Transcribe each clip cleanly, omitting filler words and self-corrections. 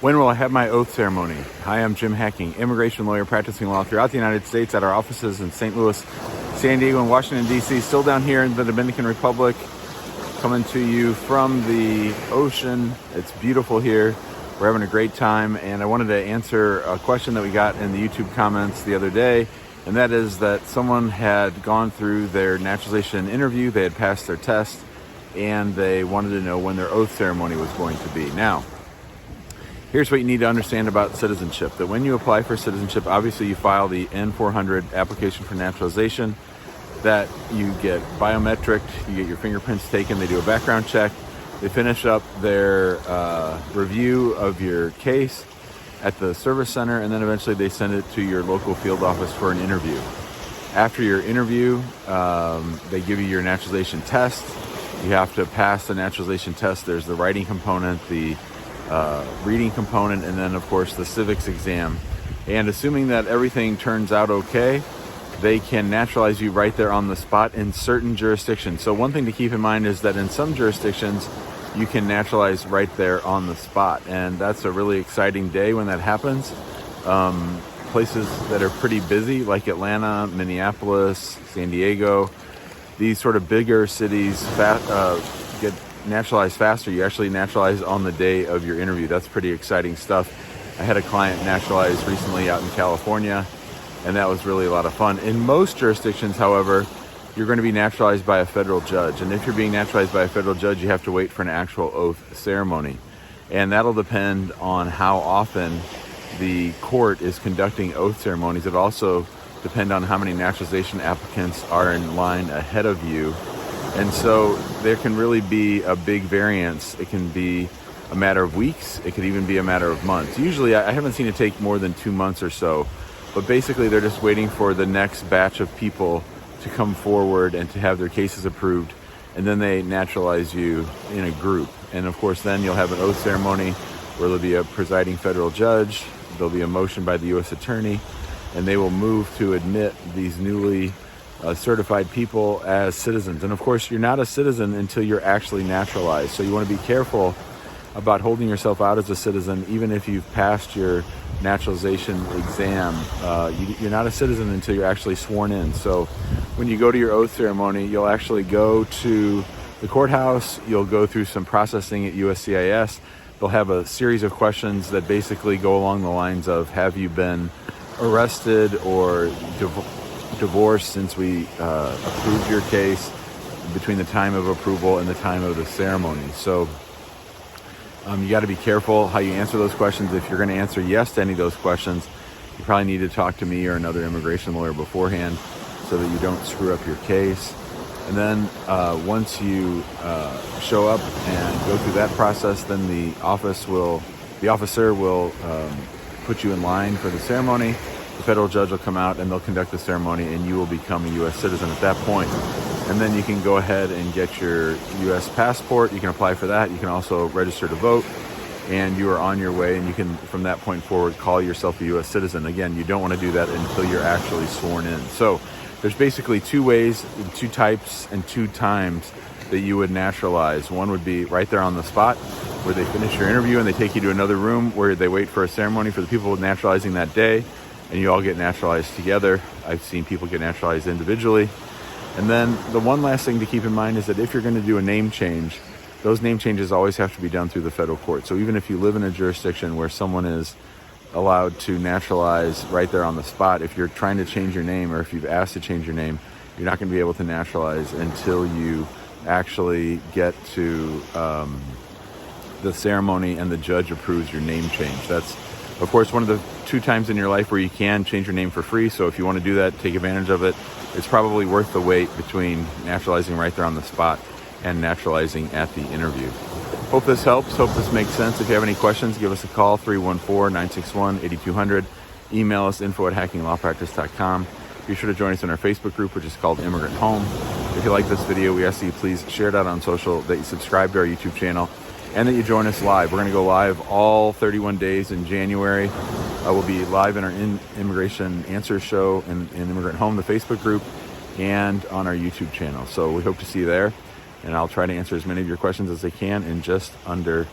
When will I have my oath ceremony? Hi, I'm Jim Hacking, immigration lawyer practicing law throughout the United States at our offices in St. Louis, San Diego, and Washington, D.C. Still down here in the Dominican Republic, coming to you from the ocean. It's beautiful here. We're having a great time, and I wanted to answer a question that we got in the YouTube comments the other day, and that is that someone had gone through their naturalization interview, they had passed their test, and they wanted to know when their oath ceremony was going to be. Now, here's what you need to understand about citizenship, that when you apply for citizenship, obviously you file the N-400 application for naturalization, that you get biometric, you get your fingerprints taken, they do a background check, they finish up their review of your case at the service center, and then eventually they send it to your local field office for an interview. After your interview, they give you your naturalization test. You have to pass the naturalization test. There's the writing component, the reading component, and then of course the civics exam. And assuming that everything turns out okay, they can naturalize you right there on the spot in certain jurisdictions. So one thing to keep in mind is that in some jurisdictions you can naturalize right there on the spot, and that's a really exciting day when that happens. Places that are pretty busy like Atlanta, Minneapolis, San Diego, these sort of bigger cities get naturalized faster. You actually naturalize on the day of your interview. That's pretty exciting stuff. I had a client naturalized recently out in California, and that was really a lot of fun. In most jurisdictions, however, you're going to be naturalized by a federal judge. And if you're being naturalized by a federal judge, you have to wait for an actual oath ceremony. And that'll depend on how often the court is conducting oath ceremonies. It also depend on how many naturalization applicants are in line ahead of you. And so there can really be a big variance. It can be a matter of weeks. It could even be a matter of months. Usually, I haven't seen it take more than 2 months or so. But basically, they're just waiting for the next batch of people to come forward and to have their cases approved. And then they naturalize you in a group. And of course, then you'll have an oath ceremony where there'll be a presiding federal judge. There'll be a motion by the U.S. attorney. And they will move to admit these newly certified people as citizens. And of course, you're not a citizen until you're actually naturalized. So you want to be careful about holding yourself out as a citizen, even if you've passed your naturalization exam. You're not a citizen until you're actually sworn in. So when you go to your oath ceremony, you'll actually go to the courthouse, you'll go through some processing at USCIS. They'll have a series of questions that basically go along the lines of, have you been arrested or divorced since we approved your case, between the time of approval and the time of the ceremony. So you got to be careful how you answer those questions. If you're going to answer yes to any of those questions, you probably need to talk to me or another immigration lawyer beforehand so that you don't screw up your case. And then once you show up and go through that process, then the officer will put you in line for the ceremony. The federal judge will come out and they'll conduct the ceremony, and you will become a U.S. citizen at that point. And then you can go ahead and get your U.S. passport. You can apply for that. You can also register to vote, and you are on your way. And you can, from that point forward, call yourself a U.S. citizen. Again, you don't want to do that until you're actually sworn in. So there's basically 2 ways, 2 types, and 2 times that you would naturalize. One would be right there on the spot, where they finish your interview and they take you to another room where they wait for a ceremony for the people naturalizing that day, and you all get naturalized together. I've seen people get naturalized individually. And then the one last thing to keep in mind is that if you're going to do a name change, those name changes always have to be done through the federal court. So even if you live in a jurisdiction where someone is allowed to naturalize right there on the spot, if you're trying to change your name or if you've asked to change your name, you're not going to be able to naturalize until you actually get to the ceremony and the judge approves your name change. That's, of course, one of the 2 times in your life where you can change your name for free. So if you want to do that, take advantage of it. It's probably worth the wait between naturalizing right there on the spot and naturalizing at the interview. Hope this helps. Hope this makes sense. If you have any questions, give us a call, 314-961-8200. Email us, info@hackinglawpractice.com. Be sure to join us in our Facebook group, which is called Immigrant Home. If you like this video, we ask that you please share it out on social, that you subscribe to our YouTube channel, and that you join us live. We're going to go live all 31 days in January. We'll be live in our Immigration Answers show in Immigrant Home, the Facebook group, and on our YouTube channel. So we hope to see you there, and I'll try to answer as many of your questions as I can in just under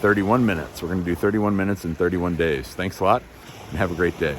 31 minutes. We're going to do 31 minutes in 31 days. Thanks a lot and have a great day.